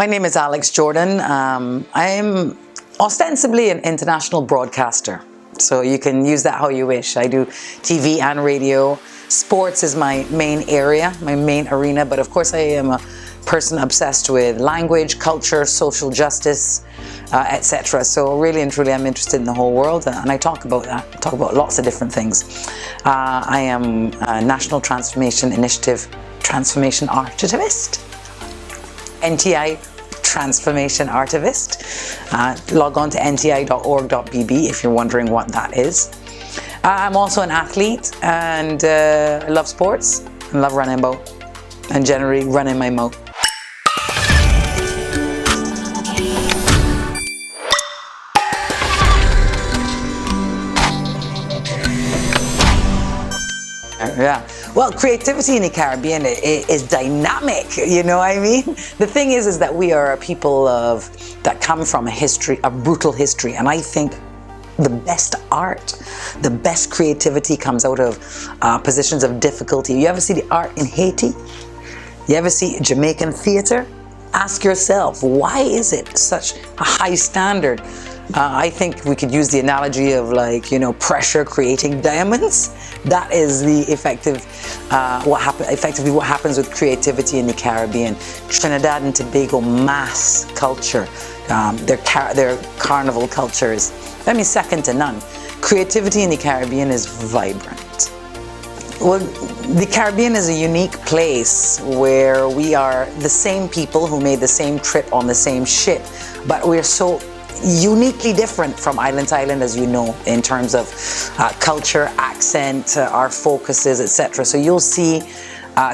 My name is Alex Jordan. I'm ostensibly an international broadcaster, so you can use that how you wish. I do TV and radio. Sports is my main area, my main arena, but of course I am a person obsessed with language, culture, social justice, etc. So really and truly I'm interested in the whole world, and I talk about that, talk about lots of different things. I am a National Transformation Initiative Transformation Archivist, NTI Transformation Archivist. Log on to nti.org.bb if you're wondering what that is. I'm also an athlete, and I love sports and love running about, and generally running my mouth. Yeah. Well, creativity in the Caribbean is dynamic, you know what I mean? The thing is that we are a people that come from a brutal history, and I think the best art, the best creativity comes out of positions of difficulty. You ever see the art in Haiti? You ever see Jamaican theater? Ask yourself, why is it such a high standard? I think we could use the analogy of, like, you know, pressure creating diamonds. That is the effectively what happens with creativity in the Caribbean. Trinidad and Tobago mass culture, their carnival cultures, I mean, second to none. Creativity in the Caribbean is vibrant. Well, the Caribbean is a unique place where we are the same people who made the same trip on the same ship, but we're so uniquely different from island to island, as you know, in terms of culture, accent, our focuses, etc. So you'll see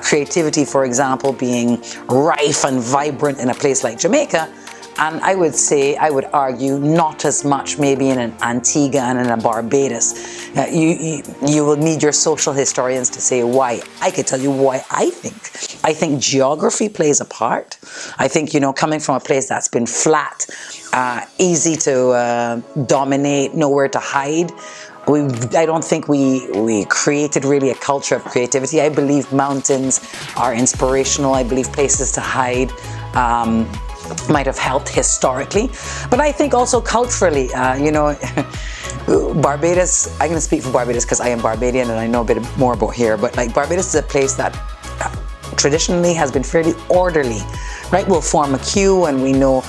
creativity, for example, being rife and vibrant in a place like Jamaica, and I would argue not as much maybe in an Antigua and in a Barbados. You will need your social historians to say why. I could tell you why I think geography plays a part. I think, you know, coming from a place that's been flat, easy to dominate, nowhere to hide, I don't think we created really a culture of creativity. I believe mountains are inspirational. I believe places to hide might have helped historically, but I think also culturally, you know, Barbados, I'm going to speak for Barbados because I am Barbadian and I know a bit more about here, but like Barbados is a place that traditionally has been fairly orderly, right? We'll form a queue and we know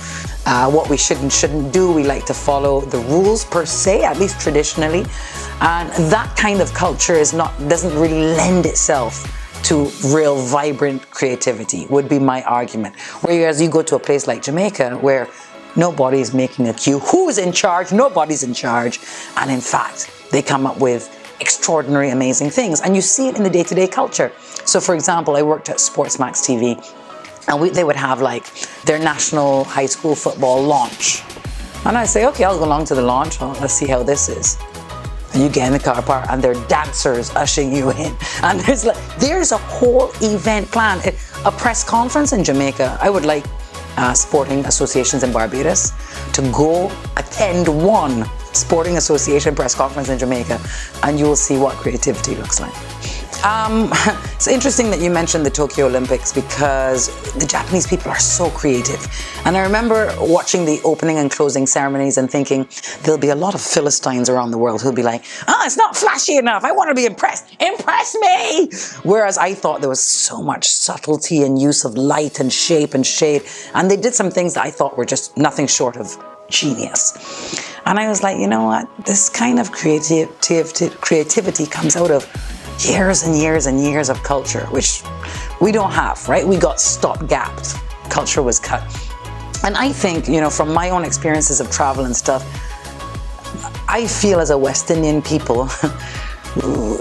what we should and shouldn't do. We like to follow the rules per se, at least traditionally, and that kind of culture doesn't really lend itself to real vibrant creativity, would be my argument. Whereas you go to a place like Jamaica where nobody's making a queue. Who's in charge? Nobody's in charge. And in fact, they come up with extraordinary, amazing things. And you see it in the day-to-day culture. So for example, I worked at Sportsmax TV, and they would have like their national high school football launch. And I say, okay, I'll go along to the launch. Well, let's see how this is. And you get in the car park and there are dancers ushering you in. And there's a whole event plan. A press conference in Jamaica. I would like sporting associations in Barbados to go attend one sporting association press conference in Jamaica, and you will see what creativity looks like. It's interesting that you mentioned the Tokyo Olympics because the Japanese people are so creative. And I remember watching the opening and closing ceremonies and thinking there'll be a lot of Philistines around the world who'll be like, it's not flashy enough. I want to be impressed. Impress me! Whereas I thought there was so much subtlety and use of light and shape and shade. And they did some things that I thought were just nothing short of genius. And I was like, you know what? This kind of creativity comes out of years and years and years of culture, which we don't have, right? We got stop-gapped. Culture was cut. And I think, you know, from my own experiences of travel and stuff, I feel as a West Indian people,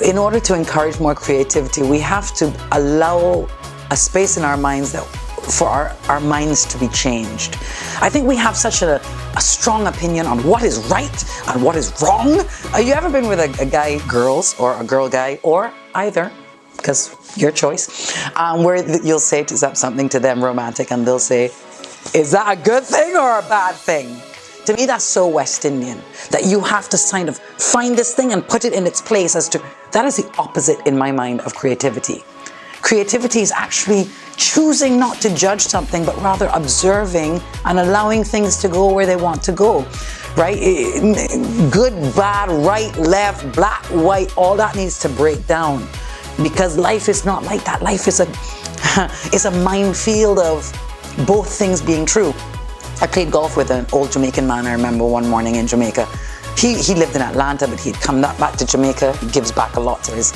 in order to encourage more creativity, we have to allow a space in our minds for our minds to be changed. I think we have such a strong opinion on what is right and what is wrong. Have you ever been with a guy, girls, or a girl guy, or either, because your choice, where you'll say something to them romantic and they'll say, is that a good thing or a bad thing? To me, that's so West Indian, that you have to kind of find this thing and put it in its place. That is the opposite in my mind of creativity. Creativity is actually choosing not to judge something, but rather observing and allowing things to go where they want to go, right? Good, bad, right, left, black, white, all that needs to break down, because life is not like that. Life is a minefield of both things being true. I played golf with an old Jamaican man, I remember, one morning in Jamaica. He lived in Atlanta, but he'd come back to Jamaica. He gives back a lot to his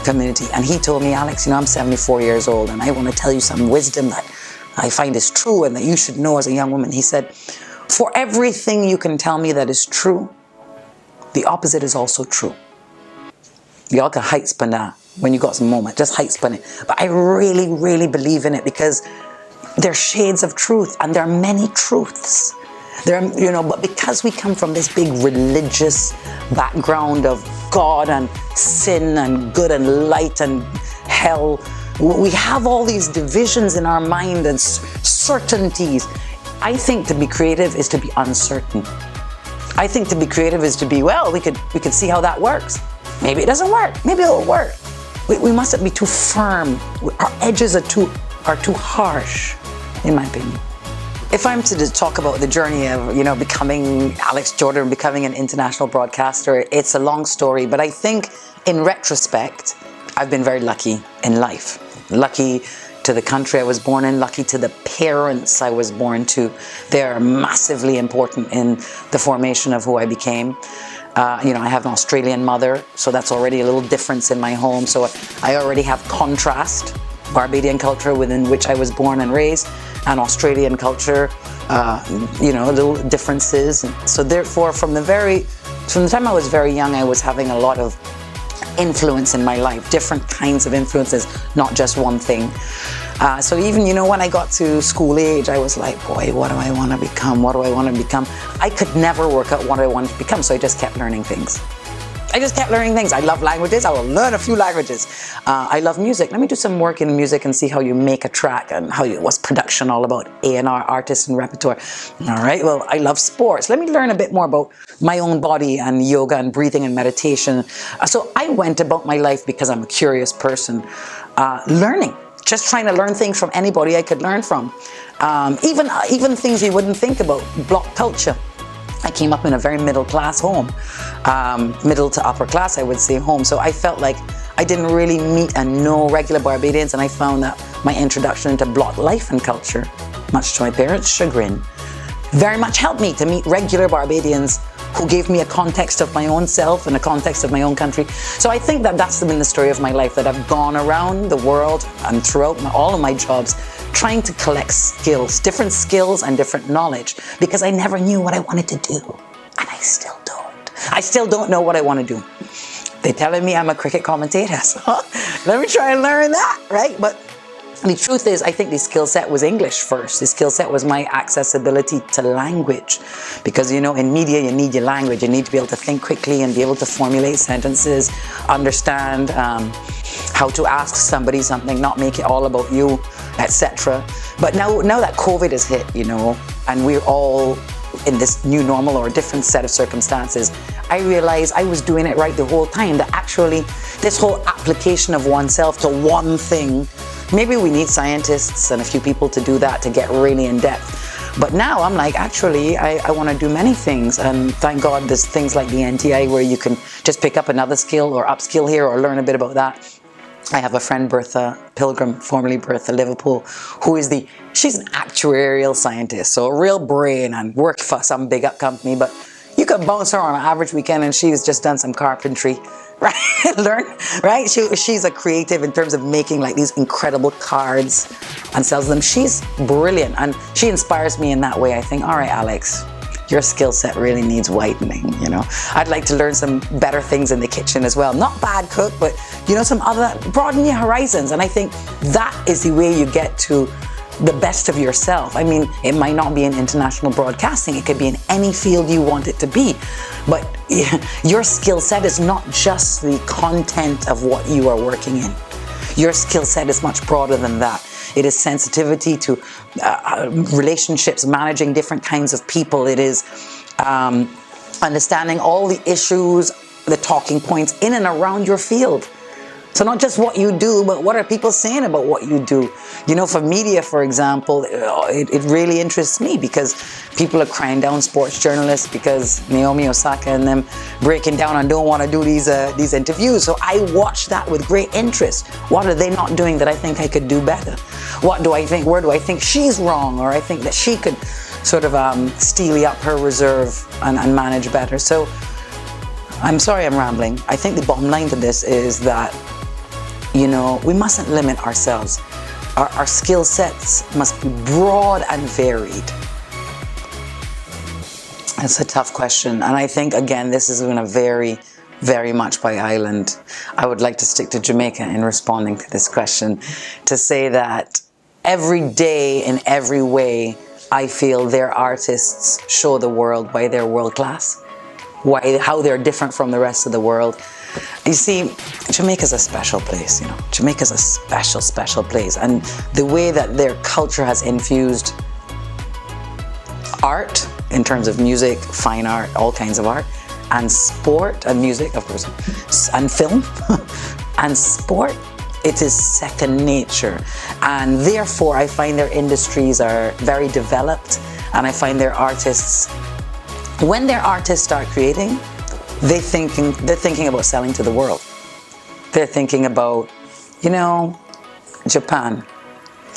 community. And he told me, Alex, I'm 74 years old, and I want to tell you some wisdom that I find is true and that you should know as a young woman. He said, for everything you can tell me that is true, the opposite is also true. Y'all can hype spin that when you got some moment, just hype spin it. But I really, really believe in it, because there are shades of truth, and there are many truths. But because we come from this big religious background of God and sin and good and light and hell, we have all these divisions in our mind and certainties. I think to be creative is to be uncertain. I think to be creative is to be, well, we could see how that works. Maybe it doesn't work. Maybe it'll work. We mustn't be too firm. Our edges are too harsh, in my opinion. If I'm to talk about the journey of, becoming Alex Jordan, becoming an international broadcaster, it's a long story, but I think in retrospect, I've been very lucky in life. Lucky to the country I was born in, lucky to the parents I was born to. They're massively important in the formation of who I became. I have an Australian mother, so that's already a little difference in my home. So I already have contrast. Barbadian culture within which I was born and raised, and Australian culture, little differences. And so therefore, from the time I was very young, I was having a lot of influence in my life, different kinds of influences, not just one thing. So even, when I got to school age, I was like, boy, what do I want to become? What do I want to become? I could never work out what I wanted to become, so I just kept learning things. I love languages. I will learn a few languages. I love music. Let me do some work in music and see how you make a track and what's production all about, A&R, artists and repertoire. All right, well, I love sports. Let me learn a bit more about my own body and yoga and breathing and meditation. So I went about my life because I'm a curious person, learning. Just trying to learn things from anybody I could learn from. Even things you wouldn't think about, block culture. I came up in a very middle-class home, middle to upper class, I would say, home. So I felt like I didn't really meet and know regular Barbadians, and I found that my introduction into block life and culture, much to my parents' chagrin, very much helped me to meet regular Barbadians who gave me a context of my own self and a context of my own country. So I think that that's been the story of my life, that I've gone around the world and throughout all of my jobs trying to collect skills, different skills and different knowledge, because I never knew what I wanted to do. And I still don't. I still don't know what I want to do. They're telling me I'm a cricket commentator, so let me try and learn that, right? But the truth is, I think the skill set was English first. The skill set was my accessibility to language. Because, in media, you need your language. You need to be able to think quickly and be able to formulate sentences, understand how to ask somebody something, not make it all about you, etc. But now that COVID has hit, and we're all in this new normal or a different set of circumstances, I realized I was doing it right the whole time. That actually, this whole application of oneself to one thing, maybe we need scientists and a few people to do that, to get really in depth. But now I'm like, actually, I want to do many things. And thank God there's things like the NTI where you can just pick up another skill or upskill here or learn a bit about that. I have a friend, Bertha Pilgrim, formerly Bertha Liverpool, who is she's an actuarial scientist, so a real brain, and worked for some big up company, but you could bounce her on an average weekend and she's just done some carpentry, right? Right? She's a creative in terms of making like these incredible cards and sells them. She's brilliant, and she inspires me in that way. I think, all right, Alex, your skill set really needs widening, I'd like to learn some better things in the kitchen as well. Not bad cook, but, some other, broaden your horizons. And I think that is the way you get to the best of yourself. I mean, it might not be in international broadcasting. It could be in any field you want it to be. But your skill set is not just the content of what you are working in. Your skill set is much broader than that. It is sensitivity to relationships, managing different kinds of people. It is understanding all the issues, the talking points in and around your field. So not just what you do, but what are people saying about what you do? You know, for media, for example, it really interests me because people are crying down sports journalists because Naomi Osaka and them breaking down and don't want to do these interviews. So I watch that with great interest. What are they not doing that I think I could do better? What do I think? Where do I think she's wrong, or I think that she could sort of steely up her reserve and manage better? So I'm sorry I'm rambling. I think the bottom line to this is that, you know, we mustn't limit ourselves. Our skill sets must be broad and varied. It's a tough question. And I think, again, this is going to vary very much by island. I would like to stick to Jamaica in responding to this question, to say that every day in every way, I feel their artists show the world why they're world class, how they're different from the rest of the world. You see, Jamaica's a special place, you know. Jamaica's a special, special place. And the way that their culture has infused art, in terms of music, fine art, all kinds of art, and sport and music, of course, and film, and sport, it is second nature. And therefore, I find their industries are very developed, and I find their artists, when their artists start creating, they're thinking about selling to the world. They're thinking about, you know, Japan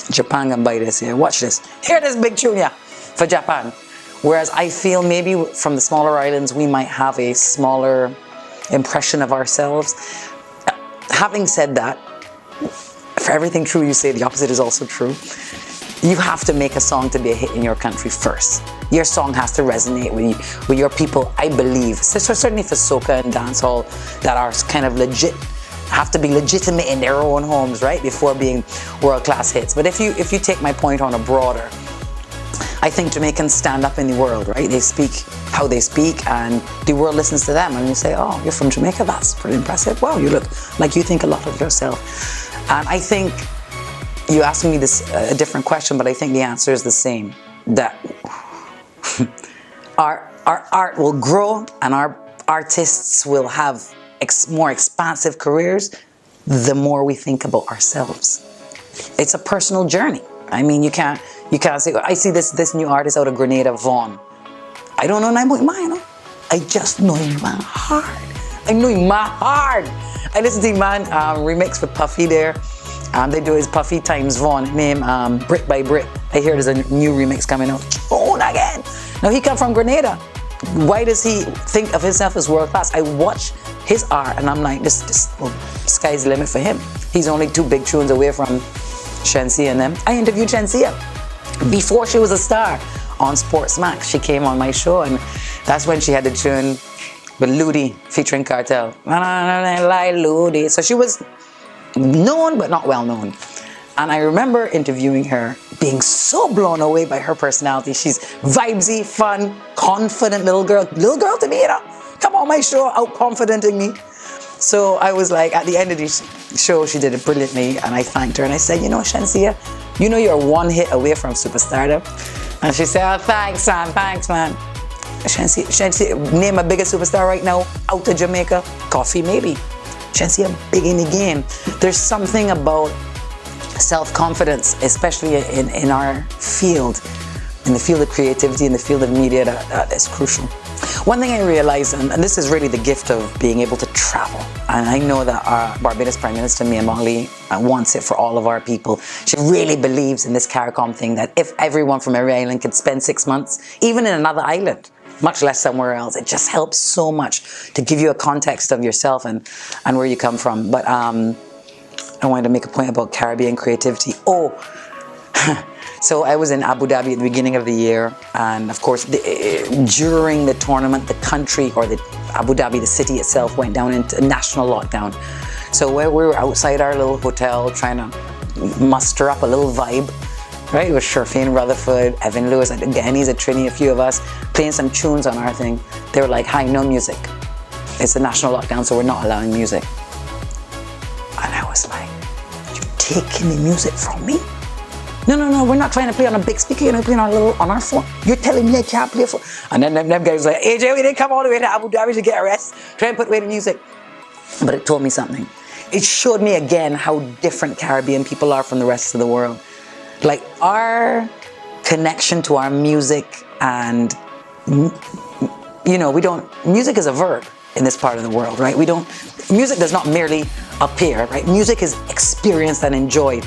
can buy this here. Watch this. Hear this big tune here for Japan. Whereas I feel maybe from the smaller islands, we might have a smaller impression of ourselves. Having said that, for everything true you say, the opposite is also true. You have to make a song to be a hit in your country first. Your song has to resonate with your people, I believe. So certainly for soca and dancehall that are kind of legit, have to be legitimate in their own homes, right, before being world-class hits. But if you take my point on a broader, I think Jamaicans stand up in the world, right? They speak how they speak, and the world listens to them. And you say, oh, you're from Jamaica? That's pretty impressive. Wow, you look like you think a lot of yourself. And I think you asked me this a different question, but I think the answer is the same. That our art will grow and our artists will have more expansive careers the more we think about ourselves. It's a personal journey. I mean, you can't say, I see this new artist out of Grenada, Vaughn. I don't know him about mine, you know? I just know him my heart. I know him my heart. I listen to him, man, remix with Puffy there. They do his Puffy times Vaughn, name Brick by Brick. I hear there's a new remix coming out. Oh, again. Now, he come from Grenada. Why does he think of himself as world class? I watch his art and I'm like, this sky's the limit for him. He's only 2 big tunes away from Shensia and them. I interviewed Shensia before she was a star on Sports Max. She came on my show, and that's when she had the tune with Ludi featuring Cartel. Like Ludi. So she was known but not well known. And I remember interviewing her, being so blown away by her personality. She's vibesy, fun, confident little girl. Little girl to me, you know. Come on my show, out-confidenting me. So I was like, at the end of the show, she did it brilliantly, and I thanked her. And I said, you know, Shensia, you know you're 1 hit away from superstardom. And she said, oh, thanks, man. Shensia, name a bigger superstar right now, out of Jamaica. Coffee, maybe. Shensia, big in the game. There's something about self-confidence, especially in our field, in the field of creativity, in the field of media, that is crucial. One thing I realized, and this is really the gift of being able to travel, and I know that our Barbados Prime Minister, Mia Mottley, wants it for all of our people. She really believes in this CARICOM thing, that if everyone from every island could spend 6 months, even in another island, much less somewhere else, it just helps so much to give you a context of yourself and where you come from. But I wanted to make a point about Caribbean creativity. So I was in Abu Dhabi at the beginning of the year, and of course during the tournament, the country, or the Abu Dhabi, the city itself, went down into national lockdown. So we were outside our little hotel trying to muster up a little vibe, right? It was Sherfane Rutherford, Evan Lewis, Denny's at Trini, a few of us, playing some tunes on our thing. They were like, hi, no music. It's a national lockdown, so we're not allowing music. And I was like, you're taking the music from me? No, we're not trying to play on a big speaker, you're playing on our phone. You're telling me I can't play a phone. And then them guys were like, AJ, we didn't come all the way to Abu Dhabi to get a rest. Try and put away the music. But it told me something. it showed me again how different Caribbean people are from the rest of the world. Like our connection to our music, and music is a verb in this part of the world, right? Music does not merely appear, right? Music is experienced and enjoyed.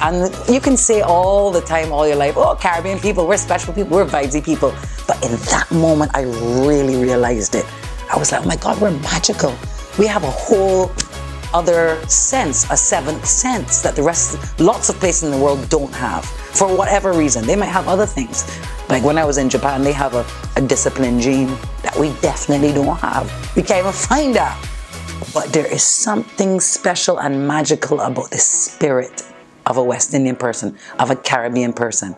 And you can say all the time, all your life, oh, Caribbean people, we're special people, we're vibesy people. But in that moment, I really realized it. I was like, oh my God, we're magical. We have a whole other sense, a seventh sense that lots of places in the world don't have. For whatever reason, they might have other things. Like when I was in Japan, they have a discipline gene that we definitely don't have. We can't even find that. But there is something special and magical about the spirit of a West Indian person, of a Caribbean person.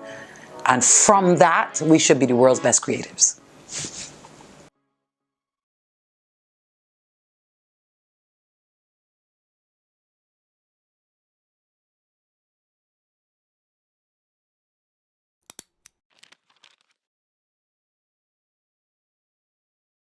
And from that, we should be the world's best creatives.